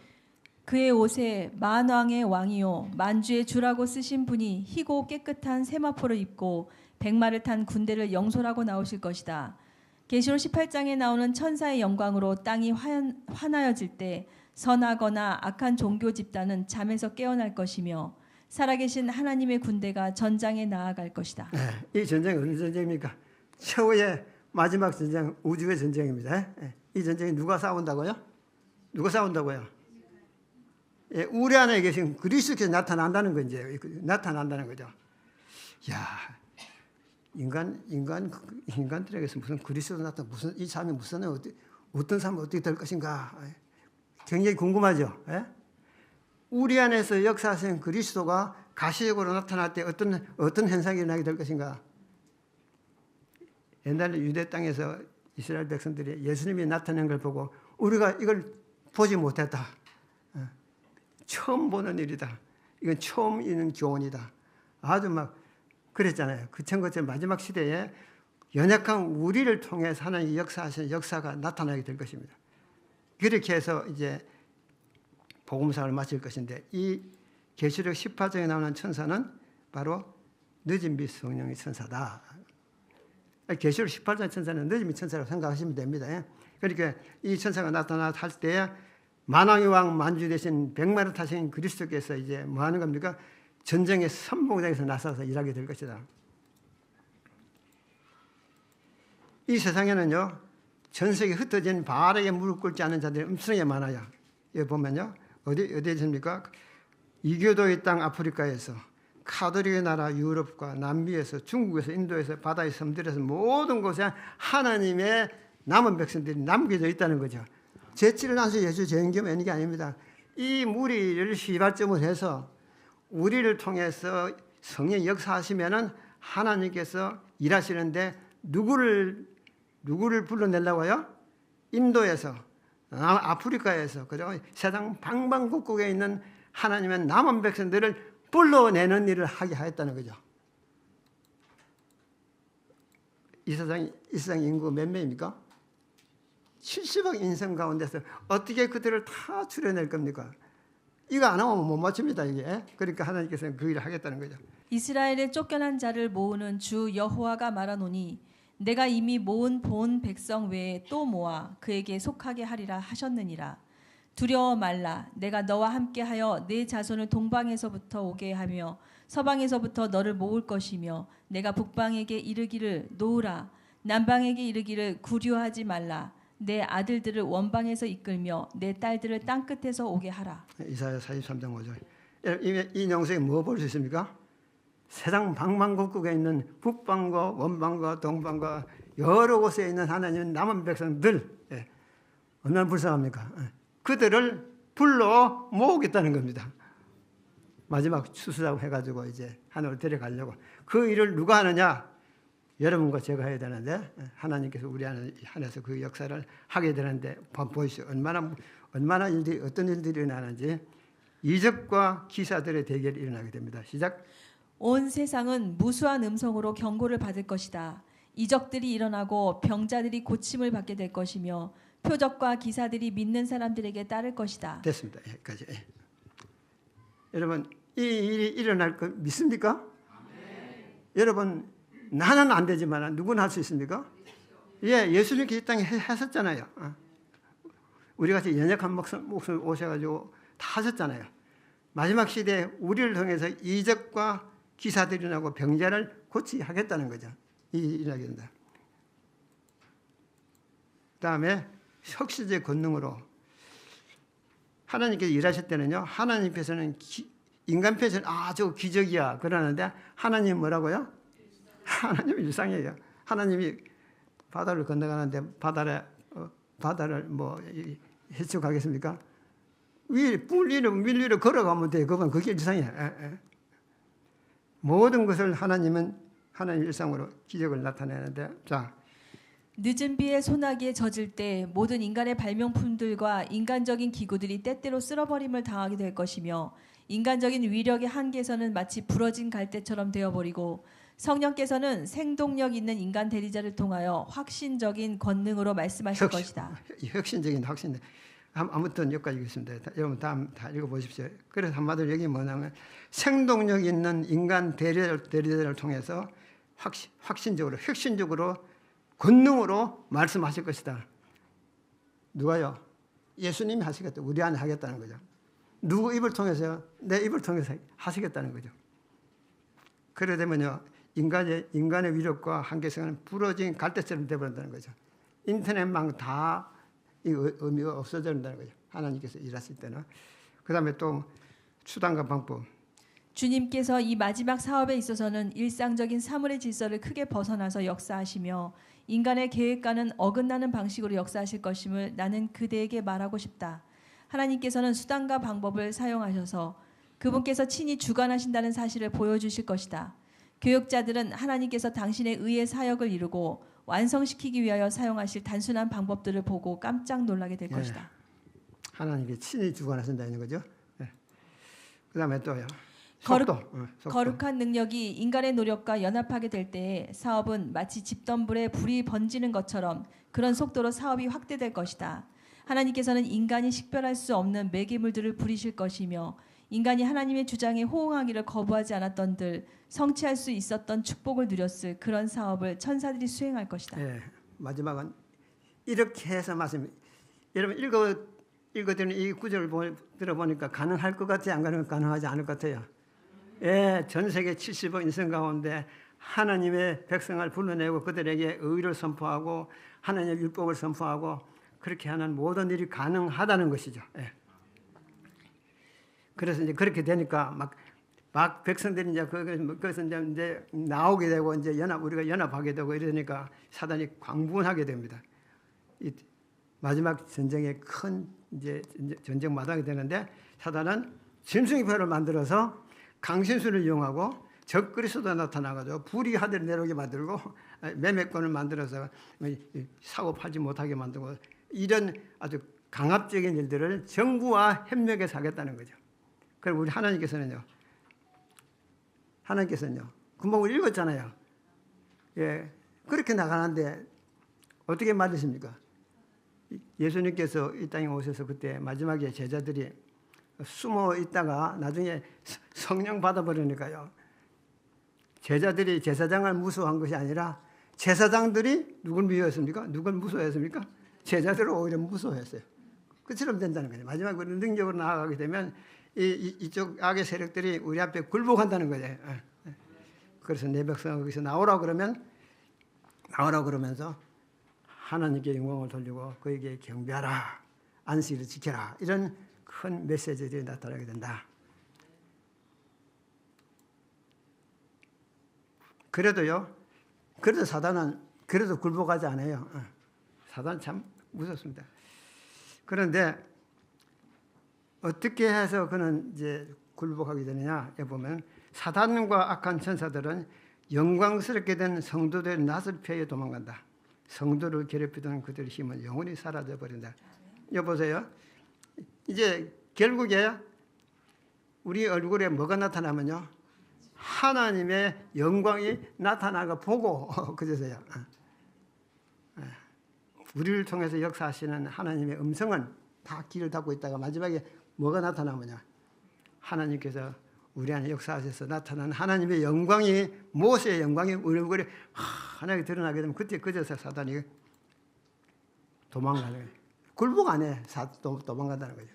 그의 옷에 만왕의 왕이요 만주의 주라고 쓰신 분이 희고 깨끗한 세마포를 입고 백마를 탄 군대를 영솔하고 나오실 것이다. 계시록 18장에 나오는 천사의 영광으로 땅이 환하여질 때 선하거나 악한 종교 집단은 잠에서 깨어날 것이며 살아계신 하나님의 군대가 전장에 나아갈 것이다. 네, 이 전쟁은 어느 전쟁입니까? 최후의 마지막 전쟁, 우주의 전쟁입니다. 이 전쟁이 누가 싸운다고요? 누가 싸운다고요? 우리 안에 계신 그리스도께서 나타난다는 거죠. 나타난다는 거죠. 야, 인간들에게서 무슨 그리스도 나타, 무슨 이 삶이 무슨 어떤 삶이 어떻게 될 것인가? 굉장히 궁금하죠. 우리 안에서 역사하신 그리스도가 가시적으로 나타날 때 어떤 현상이 일어나게 될 것인가? 옛날 유대 땅에서 이스라엘 백성들이 예수님이 나타난 걸 보고 우리가 이걸 보지 못했다. 처음 보는 일이다. 이건 처음 있는 교훈이다. 아주 막 그랬잖아요. 그 것처럼 마지막 시대에 연약한 우리를 통해서 하나님이 역사하시는 역사가 나타나게 될 것입니다. 그렇게 해서 이제 복음상을 마칠 것인데, 이 계시록 18장에 나오는 천사는 바로 늦은 빛 성령의 천사다. 계시록 18장 천사는 늦은 빛 천사라고 생각하시면 됩니다. 그러니까 이 천사가 나타날 때에 만왕의 왕 만주 대신 백마를 타신 그리스도께서 이제 뭐 하는 겁니까? 전쟁의 선봉장에서 나서서 일하게 될 것이다. 이 세상에는요, 전 세계 흩어진 바알에게 무릎 꿇지 않은 자들이 엄청나게 많아요. 여기 보면요, 어디에 있습니까? 이교도의 땅 아프리카에서, 카톨릭의 나라 유럽과 남미에서, 중국에서, 인도에서, 바다의 섬들에서 모든 곳에 하나님의 남은 백성들이 남겨져 있다는 거죠. 제치를 나서 예수 재림겸 있는 게 아닙니다. 이 무리를 시발점을 해서 우리를 통해서 성령 역사하시면은 하나님께서 일하시는데 누구를 불러내려고요? 인도에서, 아프리카에서, 그리고 세상 방방곡곡에 있는 하나님은 남은 백성들을 불러내는 일을 하게 하였다는 거죠. 이 세상 인구 몇 명입니까? 70억 인생 가운데서 어떻게 그들을 다 추려낼 겁니까? 이거 안 하면 못 맞춥니다, 이게. 그러니까 하나님께서는 그 일을 하겠다는 거죠. 이스라엘의 쫓겨난 자를 모으는 주 여호와가 말하노니 내가 이미 모은 본 백성 외에 또 모아 그에게 속하게 하리라 하셨느니라. 두려워 말라. 내가 너와 함께하여 네 자손을 동방에서부터 오게 하며 서방에서부터 너를 모을 것이며 내가 북방에게 이르기를 놓으라. 남방에게 이르기를 구류하지 말라. 내 아들들을 원방에서 이끌며 내 딸들을 땅끝에서 오게 하라. 이사야 43장 5절. 이 영상에 뭐 볼 수 있습니까? 세상 방방곡곡에 있는 북방과 원방과 동방과 여러 곳에 있는 하나님 남은 백성들, 얼마나 불쌍합니까? 그들을 불러 모으겠다는 겁니다. 마지막 추수라고 해가지고 이제 하늘로 데려가려고. 그 일을 누가 하느냐? 여러분과 제가 해야 되는데 하나님께서 우리 안에서 그 역사를 하게 되는데 보십시오. 얼마나 일들이 어떤 일들이 일어나는지. 이적과 기사들의 대결이 일어나게 됩니다. 시작. 온 세상은 무수한 음성으로 경고를 받을 것이다. 이적들이 일어나고 병자들이 고침을 받게 될 것이며 표적과 기사들이 믿는 사람들에게 따를 것이다. 됐습니다. 여기까지. 여러분 이 일이 일어날 거 믿습니까? 여러분 나는 안 되지만 누구는 할 수 있습니까? 예, 예수님께서 이 땅에 하셨잖아요. 우리 같이 연약한 목숨 오셔가지고 다 하셨잖아요. 마지막 시대에 우리를 통해서 이적과 기사들이 나고 병자를 고치게 하겠다는 거죠. 이 일하게 된다. 그다음에 혁신의 권능으로 하나님께서 일하실 때는요. 하나님께서는 인간께서는 저거 기적이야 그러는데 하나님 뭐라고요? 하나님 일상이에요. 하나님이 바다를 건너가는데 바다를 뭐 해치우겠습니까? 뿔리로 밀리로 걸어가면 돼. 그건 그게 일상이야. 모든 것을 하나님은 하나님 일상으로 기적을 나타내는데, 자, 늦은 비에 소나기에 젖을 때 모든 인간의 발명품들과 인간적인 기구들이 때때로 쓸어버림을 당하게 될 것이며 인간적인 위력의 한계에서는 마치 부러진 갈대처럼 되어버리고 성령께서는 생동력 있는 인간 대리자를 통하여 확신적인 권능으로 말씀하실 것이다. 혁신적인 확신. 아무튼 여기까지 읽겠습니다. 여러분 다음 다 읽어보십시오. 그래서 한마디로 여기 뭐냐면 생동력 있는 인간 대리자를 통해서 확신적으로 혁신적으로 권능으로 말씀하실 것이다. 누가요? 예수님이 하시겠다. 우리 안에 하겠다는 거죠. 누구 입을 통해서요? 내 입을 통해서 하시겠다는 거죠. 그래 되면요 인간의 위력과 한계성은 부러진 갈대처럼 되어버린다는 거죠. 인터넷망 다 이 의미가 없어진다는 거죠. 하나님께서 일하실 때는. 그 다음에 또 수단과 방법. 주님께서 이 마지막 사업에 있어서는 일상적인 사물의 질서를 크게 벗어나서 역사하시며 인간의 계획과는 어긋나는 방식으로 역사하실 것임을 나는 그대에게 말하고 싶다. 하나님께서는 수단과 방법을 사용하셔서 그분께서 친히 주관하신다는 사실을 보여주실 것이다. 교역자들은 하나님께서 당신의 의의 사역을 이루고 완성시키기 위하여 사용하실 단순한 방법들을 보고 깜짝 놀라게 될 것이다. 하나님께 친히 주관하신다는 거죠. 그 다음에 또요. 속도. 거룩한 능력이 인간의 노력과 연합하게 될 때에 사업은 마치 집던불에 불이 번지는 것처럼 그런 속도로 사업이 확대될 것이다. 하나님께서는 인간이 식별할 수 없는 매개물들을 부리실 것이며 인간이 하나님의 주장에 호응하기를 거부하지 않았던들 성취할 수 있었던 축복을 누렸을 그런 사업을 천사들이 수행할 것이다. 네, 마지막은 이렇게 해서 말씀. 여러분 읽어드리는 이 구절을 들어보니까 가능할 것 같아요? 안 가능하지 않을 것 같아요? 예, 전 세계 70억 인생 가운데 하나님의 백성을 불러내고 그들에게 의를 선포하고 하나님의 율법을 선포하고 그렇게 하는 모든 일이 가능하다는 것이죠. 예. 그래서 이제 그렇게 되니까 막 백성들이 이제 그것은 이제 나오게 되고 이제 우리가 연합하게 되고 이러니까 사단이 광분하게 됩니다. 이 마지막 전쟁의 큰 이제 전쟁 마당이 되는데 사단은 짐승표를 만들어서 강신수를 이용하고 적그리스도가 나타나가지고 불이 하늘에 내려오게 만들고 매매권을 만들어서 사고 팔지 못하게 만들고 이런 아주 강압적인 일들을 정부와 협력해서 하겠다는 거죠. 그럼 우리 하나님께서는요. 금방 우리 읽었잖아요. 예, 그렇게 나가는데 어떻게 맞으십니까? 예수님께서 이 땅에 오셔서 그때 마지막에 제자들이 숨어 있다가 나중에 성령 받아버리니까요. 제자들이 제사장을 무서워한 것이 아니라 제사장들이 누굴 미워했습니까? 누굴 무서워했습니까? 제자들을 오히려 무서워했어요. 그처럼 된다는 거예요. 마지막에 우리 능력으로 나아가게 되면 이쪽 악의 세력들이 우리 앞에 굴복한다는 거예요. 그래서 내 백성을 거기서 나오라고 그러면서 하나님께 영광을 돌리고 그에게 경배하라, 안식일을 지켜라, 이런 큰 메시지들이 나타나게 된다. 그래도 사단은 그래도 굴복하지 않아요. 사단은 참 무섭습니다. 그런데 어떻게 해서 그는 이제 굴복하게 되느냐 보면 사단과 악한 천사들은 영광스럽게 된 성도들의 낯을 피해 도망간다. 성도를 괴롭히던 그들의 힘은 영원히 사라져 버린다. 여보세요. 이제 결국에 우리 얼굴에 뭐가 나타나면요, 하나님의 영광이 나타나고 보고 그제서야 우리를 통해서 역사하시는 하나님의 음성은 다 길을 닫고 있다가 마지막에 뭐가 나타나느냐, 하나님께서 우리 안에 역사하셔서 나타난 하나님의 영광이, 모세의 영광이 우리 얼굴에 하나님께 드러나게 되면 그때 그제서 사단이 도망가는 거예요. 굴복 안 해. 도망간다는 거죠.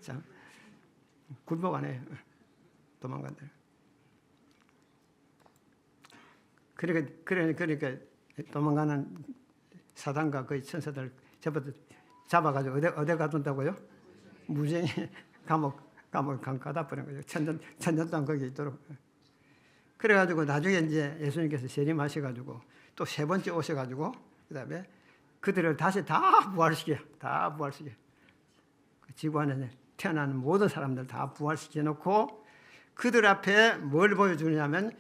참, 굴복 안 해. 도망간다. 그러니까 도망가는 사단과 그 천사들 잡아가지고 어디 가둔다고요? 무정히 감옥 가다 버린 거죠. 천년 동안 거기 있도록. 그래가지고 나중에 이제 예수님께서 재림하셔가지고 또 세 번째 오셔가지고 그다음에 그들을 다시 다 부활시켜. 지구 안에 태어나는 모든 사람들 다 부활시켜 놓고 그들 앞에 뭘 보여주냐면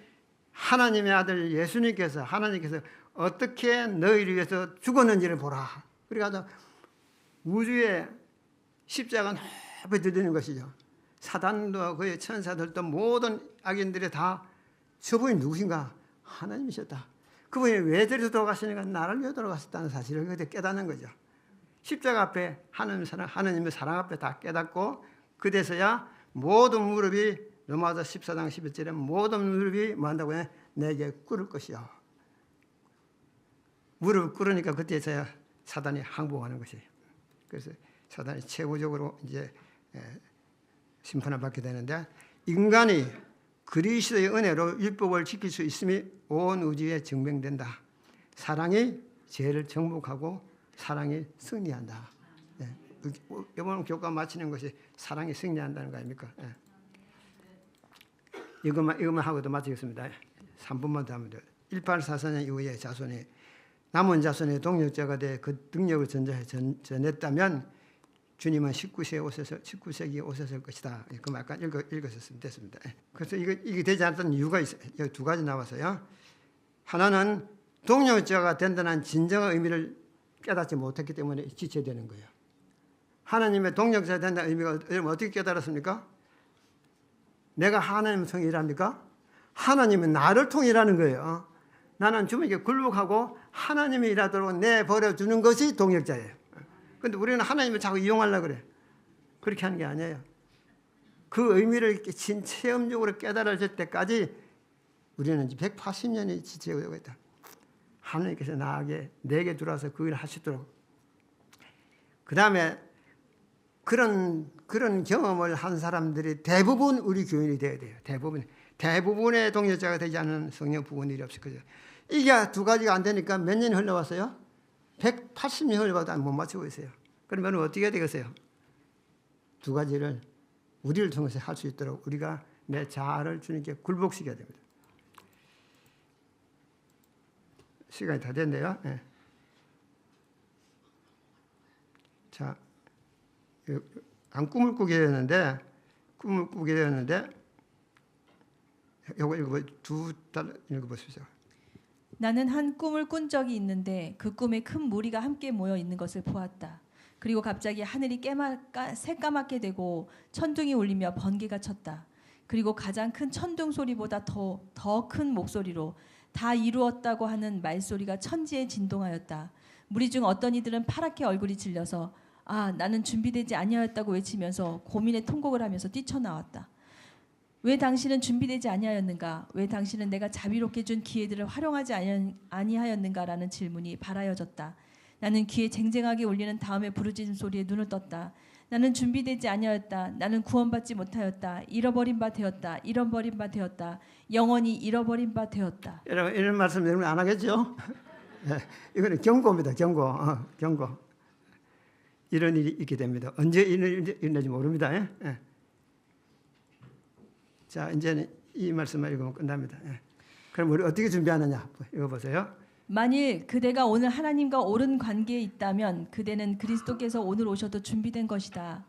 하나님의 아들 예수님께서 어떻게 너희를 위해서 죽었는지를 보라. 그래가지고 우주의 십자가 높이 들리는 것이죠. 사단도 그의 천사들도 모든 악인들이 다 저분이 누구신가? 하나님이셨다. 그분이 왜 저리서 돌아가시는가? 나를 위해 돌아가셨다는 사실을 그때 깨닫는 거죠. 십자가 앞에 하나님의 사랑 앞에 다 깨닫고 그때서야 모든 무릎이, 로마서 14장 11절에 모든 무릎이 뭐 한다고 해? 내게 꿇을 것이요. 무릎을 꿇으니까 그때서야 사단이 항복하는 것이에요. 그래서 사단이 최고적으로 이제 심판을 받게 되는데, 인간이 그리스도의 은혜로 율법을 지킬 수 있음이 온 우주에 증명된다. 사랑이 죄를 정복하고 사랑이 승리한다. 이번 교과 마치는 것이 사랑이 승리한다는 거 아닙니까? 이것만 하고도 마치겠습니다. 3분만 더 하면 돼요. 1844년 이후에 자손이 남은 자손의 동력자가 돼 그 능력을 전했다면 주님은 19세기 오셨을 것이다. 그 약간 읽었으면 됐습니다. 그래서 이게 되지 않았던 이유가 있어요. 여기 두 가지 나와서요. 하나는 동력자가 된다는 진정한 의미를 깨닫지 못했기 때문에 지체되는 거예요. 하나님의 동력자가 된다는 의미가 여러분 어떻게 깨달았습니까? 내가 하나님을 통해 일합니까? 하나님은 나를 통해 일하는 거예요. 나는 주님께 굴복하고 하나님이 일하도록 내버려주는 것이 동력자예요. 그런데 우리는 하나님을 자꾸 이용하려고 그래. 그렇게 하는 게 아니에요. 그 의미를 이렇게 체험적으로 깨달아질 때까지 우리는 180년이 지체되고 있다. 하나님께서 내게 들어와서 그 일을 하시도록. 그 다음에 그런 경험을 한 사람들이 대부분 우리 교인이 되어야 돼요. 대부분의 동력자가 되지 않은 성령 부은 일이 없을 거죠. 이게 두 가지가 안 되니까 몇 년이 흘러왔어요? 180년 흘러봐도 못 맞추고 있어요. 그러면 어떻게 해야 되겠어요? 두 가지를 우리를 통해서 할 수 있도록 우리가 내 자아를 주님께 굴복시켜야 됩니다. 시간이 다 됐네요. 네. 자, 꿈을 꾸게 되었는데 이거 두 달 읽어보십시오. 나는 한 꿈을 꾼 적이 있는데 그 꿈에 큰 무리가 함께 모여 있는 것을 보았다. 그리고 갑자기 하늘이 새까맣게 되고 천둥이 울리며 번개가 쳤다. 그리고 가장 큰 천둥 소리보다 더 큰 목소리로 다 이루었다고 하는 말소리가 천지에 진동하였다. 무리 중 어떤 이들은 파랗게 얼굴이 질려서 아, 나는 준비되지 아니하였다고 외치면서 고민의 통곡을 하면서 뛰쳐나왔다. 왜 당신은 준비되지 아니하였는가? 왜 당신은 내가 자비롭게 준 기회들을 활용하지 아니하였는가라는 질문이 발하여졌다. 나는 귀에 쟁쟁하게 울리는 다음의 부르짖음 소리에 눈을 떴다. 나는 준비되지 아니하였다. 나는 구원받지 못하였다. 잃어버린 바 되었다. 잃어버린 바 되었다. 영원히 잃어버린 바 되었다. 여러분 이런 말씀 여러분 안 하겠죠? 이거는 경고입니다. 경고. 이런 일이 있게 됩니다. 언제 일어날지 모릅니다. 예. 자, 이제는 이 말씀을 읽으면 끝납니다. 예. 그럼 우리 어떻게 준비하느냐? 읽어보세요. 만일 그대가 오늘 하나님과 옳은 관계에 있다면 그대는 그리스도께서 오늘 오셔도 준비된 것이다.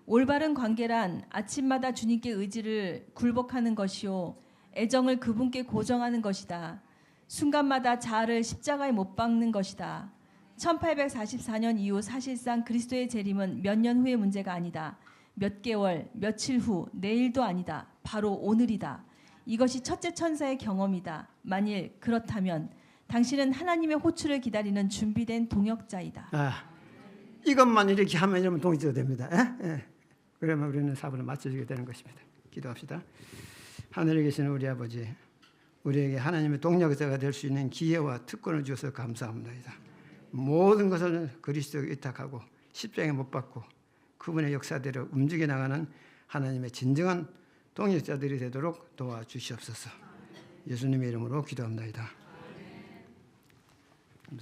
올바른 관계란 아침마다 주님께 의지를 굴복하는 것이요 애정을 그분께 고정하는 것이다. 순간마다 자아를 십자가에 못 박는 것이다. 1844년 이후 사실상 그리스도의 재림은 몇 년 후의 문제가 아니다. 몇 개월, 며칠 후, 내일도 아니다. 바로 오늘이다. 이것이 첫째 천사의 경험이다. 만일 그렇다면 당신은 하나님의 호출을 기다리는 준비된 동역자이다. 이것만 이렇게 하면 여러분 동의가 됩니다. 예? 그러면 우리는 사부를 맞춰주게 되는 것입니다. 기도합시다. 하늘에 계시는 우리 아버지, 우리에게 하나님의 동역자가 될 수 있는 기회와 특권을 주셔서 감사합니다. 모든 것을 그리스도에 의탁하고 십자가에 못 박고 그분의 역사대로 움직여 나가는 하나님의 진정한 동역자들이 되도록 도와주시옵소서. 예수님의 이름으로 기도합니다.